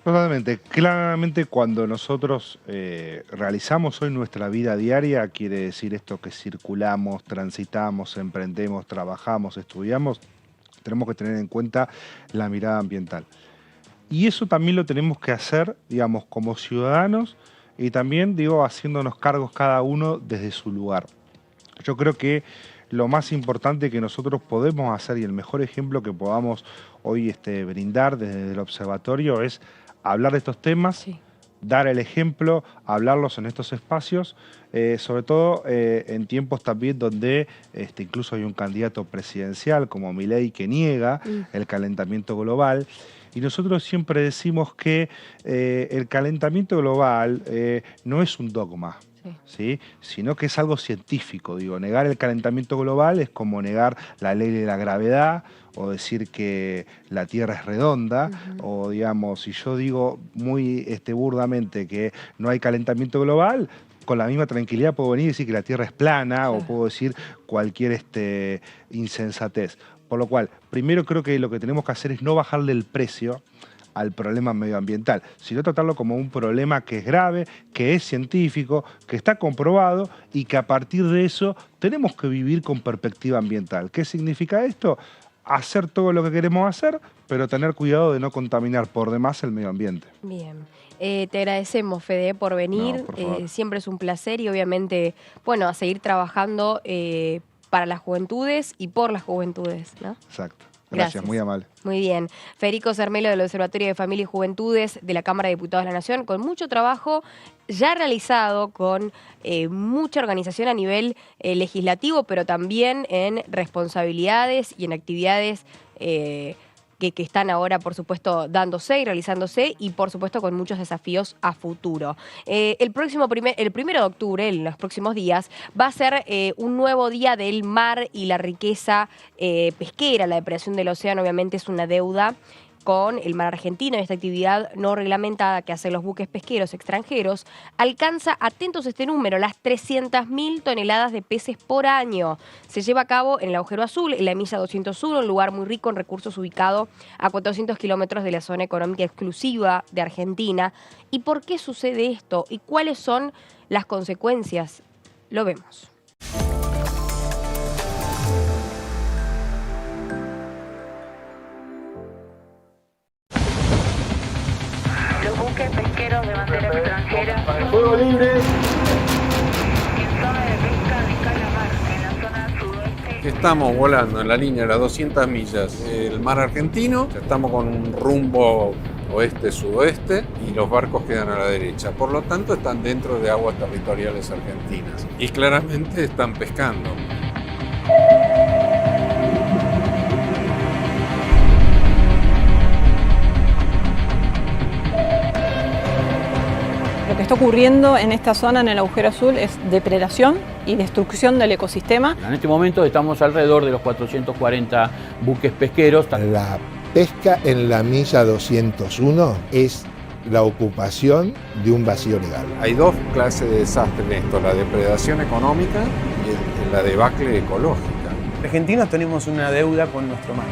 Speaker 7: Totalmente. Claramente cuando nosotros realizamos hoy nuestra vida diaria, quiere decir esto que circulamos, transitamos, emprendemos, trabajamos, estudiamos, tenemos que tener en cuenta la mirada ambiental. Y eso también lo tenemos que hacer, digamos, como ciudadanos y también, digo, haciéndonos cargos cada uno desde su lugar. Yo creo que lo más importante que nosotros podemos hacer y el mejor ejemplo que podamos hoy brindar desde el observatorio es hablar de estos temas, dar el ejemplo, hablarlos en estos espacios, sobre todo en tiempos también donde incluso hay un candidato presidencial como Milei que niega el calentamiento global. Y nosotros siempre decimos que el calentamiento global no es un dogma, ¿sí? Sino que es algo científico. Digo, negar el calentamiento global es como negar la ley de la gravedad o decir que la Tierra es redonda, o digamos, si yo digo muy burdamente que no hay calentamiento global, con la misma tranquilidad puedo venir y decir que la Tierra es plana o puedo decir cualquier insensatez. Por lo cual, primero creo que lo que tenemos que hacer es no bajarle el precio al problema medioambiental, sino tratarlo como un problema que es grave, que es científico, que está comprobado y que a partir de eso tenemos que vivir con perspectiva ambiental. ¿Qué significa esto? Hacer todo lo que queremos hacer, pero tener cuidado de no contaminar por demás el medio ambiente.
Speaker 1: Bien. Te agradecemos, Fede, por venir.
Speaker 7: No, por favor.
Speaker 1: Siempre es un placer y obviamente, bueno, a seguir trabajando para las juventudes y por las juventudes, ¿no?
Speaker 7: Exacto. Gracias, muy amable.
Speaker 1: Muy bien. Federico Sermelo del Observatorio de Familia y Juventudes de la Cámara de Diputados de la Nación, con mucho trabajo ya realizado, con mucha organización a nivel legislativo, pero también en responsabilidades y en actividades que están ahora, por supuesto, dándose y realizándose, y por supuesto con muchos desafíos a futuro. El 1 de octubre, en los próximos días, va a ser un nuevo día del mar y la riqueza pesquera. La depredación del océano obviamente es una deuda con el mar argentino y esta actividad no reglamentada que hacen los buques pesqueros extranjeros, alcanza, atentos a este número, las 300.000 toneladas de peces por año. Se lleva a cabo en el Agujero Azul, en la milla 201, un lugar muy rico en recursos ubicado a 400 kilómetros de la zona económica exclusiva de Argentina. ¿Y por qué sucede esto? ¿Y cuáles son las consecuencias? Lo vemos.
Speaker 11: Los buques pesqueros de bandera extranjera.
Speaker 9: Fuego libre.
Speaker 11: En zona de pesca de calamar, en la zona sudoeste.
Speaker 12: Estamos volando en la línea de las 200 millas del mar argentino. Estamos con un rumbo oeste-sudoeste y los barcos quedan a la derecha. Por lo tanto, están dentro de aguas territoriales argentinas y claramente están pescando.
Speaker 13: Lo que está ocurriendo en esta zona, en el Agujero Azul, es depredación y destrucción del ecosistema.
Speaker 14: En este momento estamos alrededor de los 440 buques pesqueros.
Speaker 15: La pesca en la milla 201 es la ocupación de un vacío legal.
Speaker 12: Hay dos clases de desastre en esto, la depredación económica y la debacle ecológica.
Speaker 10: Argentinos tenemos una deuda con nuestro mar.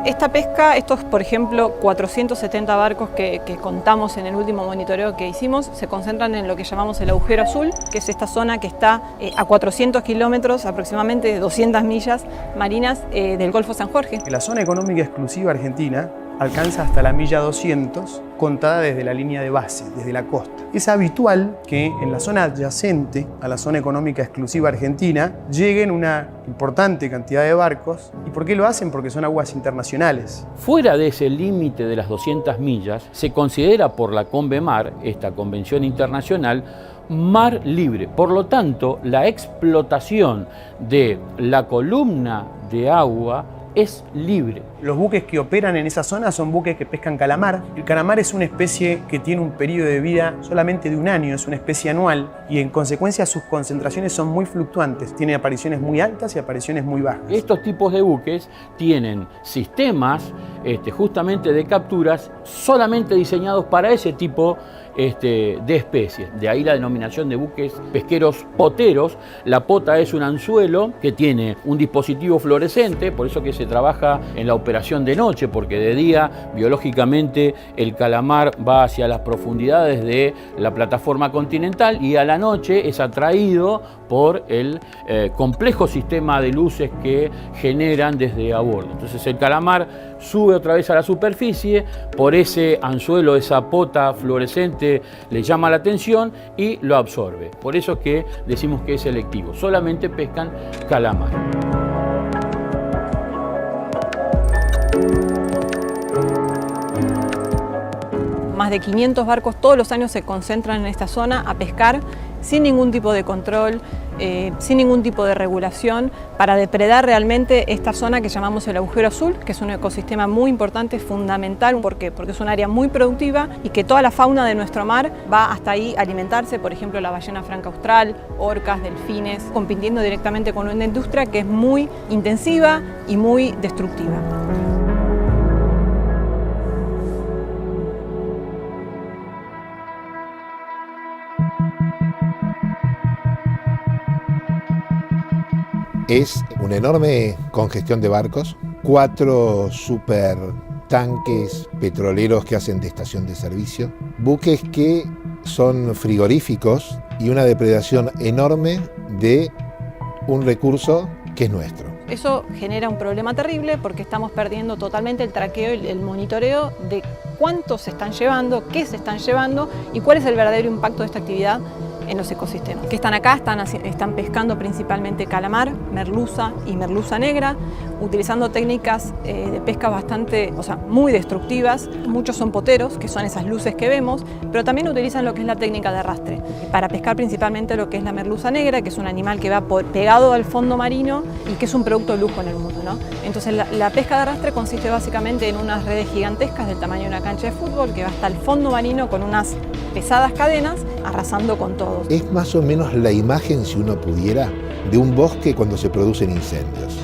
Speaker 13: Esta pesca, estos por ejemplo 470 barcos que contamos en el último monitoreo que hicimos, se concentran en lo que llamamos el Agujero Azul, que es esta zona que está a 400 kilómetros, aproximadamente 200 millas marinas del Golfo San Jorge.
Speaker 10: La zona económica exclusiva argentina alcanza hasta la milla 200, contada desde la línea de base, desde la costa. Es habitual que en la zona adyacente a la zona económica exclusiva argentina lleguen una importante cantidad de barcos. ¿Y por qué lo hacen? Porque son aguas internacionales.
Speaker 14: Fuera de ese límite de las 200 millas, se considera por la CONVEMAR, esta convención internacional, mar libre. Por lo tanto, la explotación de la columna de agua es libre.
Speaker 10: Los buques que operan en esa zona son buques que pescan calamar. El calamar es una especie que tiene un periodo de vida solamente de un año, es una especie anual y en consecuencia sus concentraciones son muy fluctuantes. Tiene apariciones muy altas y apariciones muy bajas.
Speaker 14: Estos tipos de buques tienen sistemas justamente de capturas solamente diseñados para ese tipo de especies. De ahí la denominación de buques pesqueros poteros. La pota es un anzuelo que tiene un dispositivo fluorescente, por eso que se trabaja en la operación de noche, porque de día biológicamente el calamar va hacia las profundidades de la plataforma continental y a la noche es atraído por el complejo sistema de luces que generan desde a bordo. Entonces el calamar sube otra vez a la superficie, por ese anzuelo, esa pota fluorescente le llama la atención y lo absorbe. Por eso que decimos que es selectivo, solamente pescan calamar.
Speaker 13: Más de 500 barcos todos los años se concentran en esta zona a pescar sin ningún tipo de control, sin ningún tipo de regulación, para depredar realmente esta zona que llamamos el Agujero Azul, que es un ecosistema muy importante, fundamental. ¿Por qué? Porque es un área muy productiva y que toda la fauna de nuestro mar va hasta ahí a alimentarse, por ejemplo la ballena franca austral, orcas, delfines, compitiendo directamente con una industria que es muy intensiva y muy destructiva.
Speaker 15: Es una enorme congestión de barcos, 4 supertanques petroleros que hacen de estación de servicio, buques que son frigoríficos y una depredación enorme de un recurso que es nuestro.
Speaker 13: Eso genera un problema terrible porque estamos perdiendo totalmente el traqueo y el monitoreo de cuántos se están llevando, qué se están llevando y cuál es el verdadero impacto de esta actividad en los ecosistemas. Que están acá, están pescando principalmente calamar, merluza y merluza negra, utilizando técnicas de pesca bastante, muy destructivas. Muchos son poteros, que son esas luces que vemos, pero también utilizan lo que es la técnica de arrastre, para pescar principalmente lo que es la merluza negra, que es un animal que va pegado al fondo marino y que es un producto de lujo en el mundo, ¿no? Entonces la pesca de arrastre consiste básicamente en unas redes gigantescas del tamaño de una cancha de fútbol, que va hasta el fondo marino con unas pesadas cadenas arrasando con todos.
Speaker 15: Es más o menos la imagen, si uno pudiera, de un bosque cuando se producen incendios.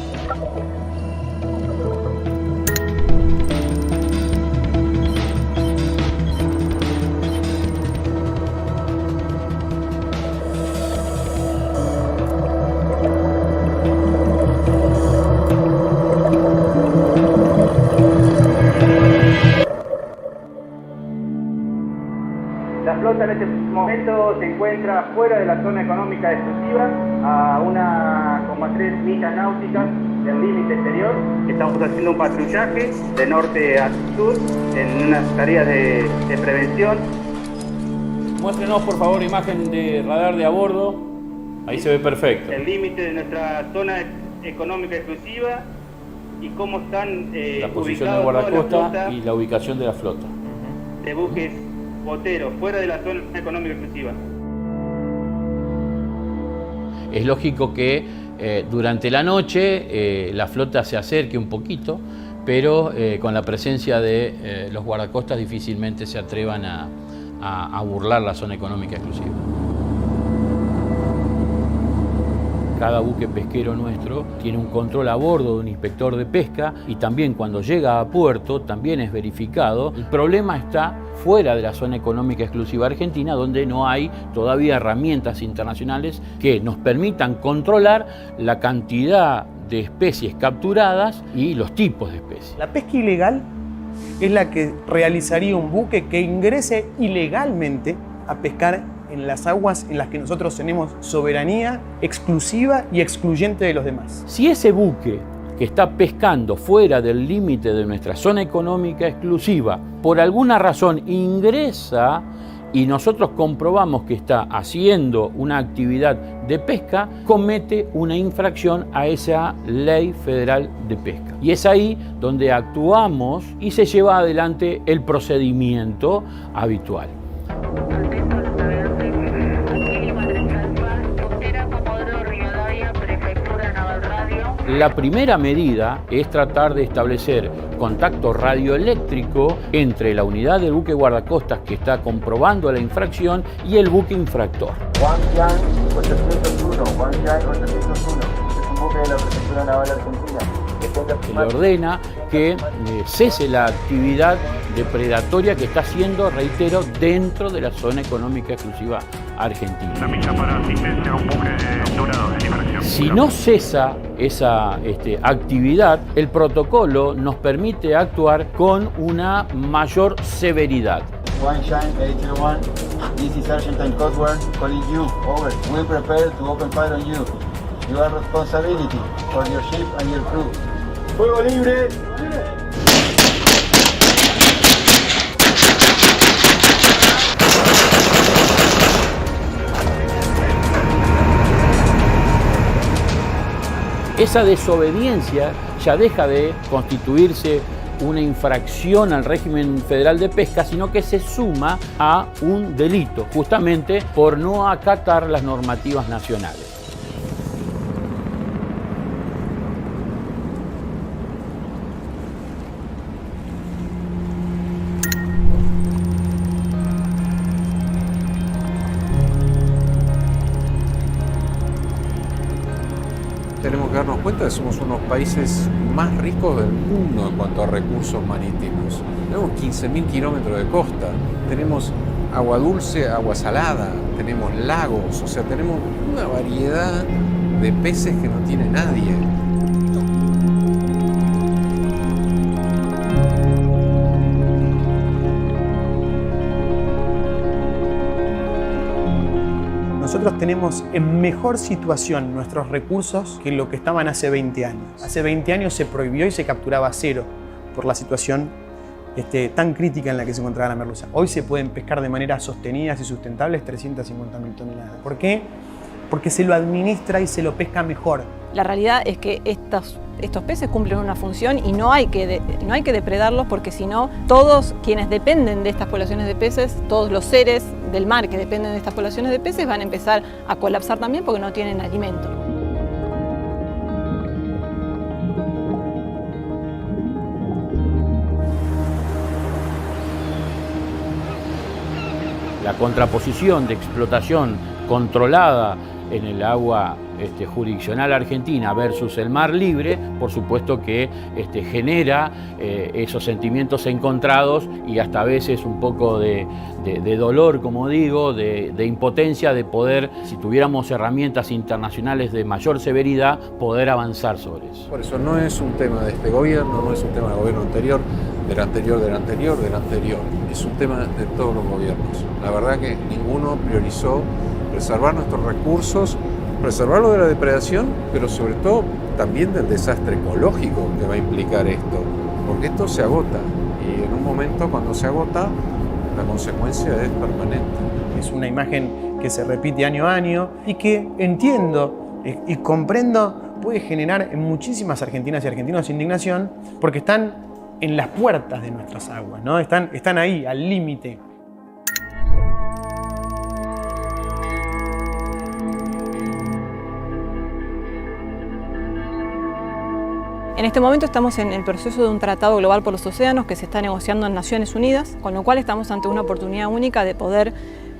Speaker 16: La flota en este momento se encuentra fuera de la zona económica exclusiva, a 1,3 millas náuticas del límite exterior. Estamos haciendo un patrullaje de norte a sur en unas tareas de prevención.
Speaker 14: Muéstrenos por favor imagen de radar de a bordo. Ahí se ve perfecto.
Speaker 16: El límite de nuestra zona económica exclusiva y cómo están
Speaker 14: la posición
Speaker 16: ubicados
Speaker 14: del guardacosta
Speaker 16: toda la flota
Speaker 14: y la ubicación de la flota.
Speaker 16: De buques boteros fuera de la zona económica exclusiva.
Speaker 14: Es lógico que durante la noche la flota se acerque un poquito, pero con la presencia de los guardacostas difícilmente se atrevan a burlar la zona económica exclusiva. Cada buque pesquero nuestro tiene un control a bordo de un inspector de pesca y también cuando llega a puerto también es verificado. El problema está fuera de la zona económica exclusiva argentina, donde no hay todavía herramientas internacionales que nos permitan controlar la cantidad de especies capturadas y los tipos de especies.
Speaker 10: La pesca ilegal es la que realizaría un buque que ingrese ilegalmente a pescar en las aguas en las que nosotros tenemos soberanía exclusiva y excluyente de los demás.
Speaker 14: Si ese buque que está pescando fuera del límite de nuestra zona económica exclusiva, por alguna razón ingresa y nosotros comprobamos que está haciendo una actividad de pesca, comete una infracción a esa ley federal de pesca. Y es ahí donde actuamos y se lleva adelante el procedimiento habitual. La primera medida es tratar de establecer contacto radioeléctrico entre la unidad del buque guardacostas que está comprobando la infracción y el buque infractor.
Speaker 17: Huanchan 801, Huanchan 801, es un buque de la Prefectura Naval Argentina.
Speaker 14: Se le ordena que cese la actividad depredatoria que está haciendo, reitero, dentro de la zona económica exclusiva argentina.
Speaker 9: La misa para asistencia a un buque dorado de liberación.
Speaker 14: Si no cesa esa actividad, el protocolo nos permite actuar con una mayor severidad.
Speaker 17: Huanchan 801, this is Argentine Coast Guard calling you, over. We prepare to open fire on you. You are responsibility for your ship and your crew. ¡Fuego libre!
Speaker 14: Esa desobediencia ya deja de constituirse una infracción al régimen federal de pesca, sino que se suma a un delito, justamente por no acatar las normativas nacionales.
Speaker 12: Tenemos que darnos cuenta que somos unos países más ricos del mundo en cuanto a recursos marítimos. Tenemos 15.000 kilómetros de costa, tenemos agua dulce, agua salada, tenemos lagos, o sea, tenemos una variedad de peces que no tiene nadie.
Speaker 10: Nosotros tenemos en mejor situación nuestros recursos que lo que estaban hace 20 años. Hace 20 años se prohibió y se capturaba cero por la situación tan crítica en la que se encontraba la merluza. Hoy se pueden pescar de manera sostenidas y sustentables 350.000 toneladas. ¿Por qué? Porque se lo administra y se lo pesca mejor.
Speaker 13: La realidad es que estos peces cumplen una función y no hay que depredarlos, porque si no, todos quienes dependen de estas poblaciones de peces, todos los seres del mar que dependen de estas poblaciones de peces van a empezar a colapsar también porque no tienen alimento.
Speaker 14: la contraposición de explotación controlada en el agua jurisdiccional argentina versus el mar libre, por supuesto que genera esos sentimientos encontrados y hasta a veces un poco de dolor, como digo, de impotencia de poder, si tuviéramos herramientas internacionales de mayor severidad, poder avanzar sobre eso.
Speaker 12: Por eso no es un tema de este gobierno, no es un tema del gobierno anterior, del anterior, del anterior, del anterior. Es un tema de todos los gobiernos. La verdad que ninguno priorizó preservar nuestros recursos, preservarlo de la depredación, pero sobre todo también del desastre ecológico que va a implicar esto, porque esto se agota y en un momento cuando se agota la consecuencia es permanente.
Speaker 10: Es una imagen que se repite año a año y que entiendo y comprendo puede generar en muchísimas argentinas y argentinos indignación porque están en las puertas de nuestras aguas, ¿no? Están ahí, al límite.
Speaker 13: En este momento estamos en el proceso de un tratado global por los océanos que se está negociando en Naciones Unidas, con lo cual estamos ante una oportunidad única de poder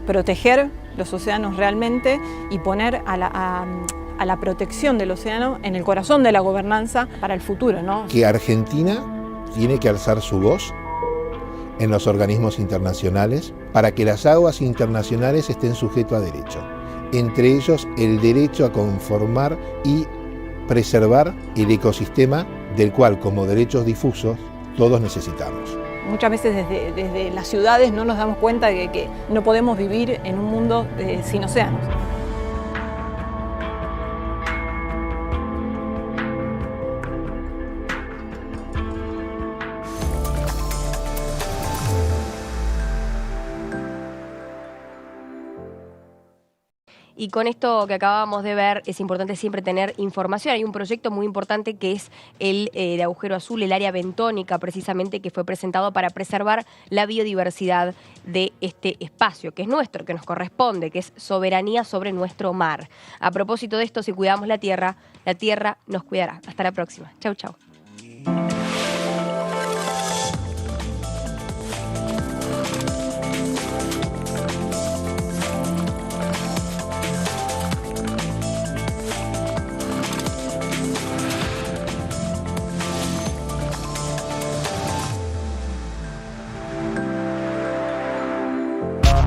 Speaker 13: proteger los océanos realmente y poner a la protección del océano en el corazón de la gobernanza para el futuro, ¿no?
Speaker 15: Que Argentina tiene que alzar su voz en los organismos internacionales para que las aguas internacionales estén sujetas a derecho, entre ellos el derecho a conformar y preservar el ecosistema del cual como derechos difusos todos necesitamos.
Speaker 13: Muchas veces desde las ciudades no nos damos cuenta de que no podemos vivir en un mundo sin océanos.
Speaker 1: Y con esto que acabamos de ver, es importante siempre tener información. Hay un proyecto muy importante que es el de Agujero Azul, el área bentónica, precisamente, que fue presentado para preservar la biodiversidad de este espacio, que es nuestro, que nos corresponde, que es soberanía sobre nuestro mar. A propósito de esto, si cuidamos la tierra nos cuidará. Hasta la próxima. Chau, chau.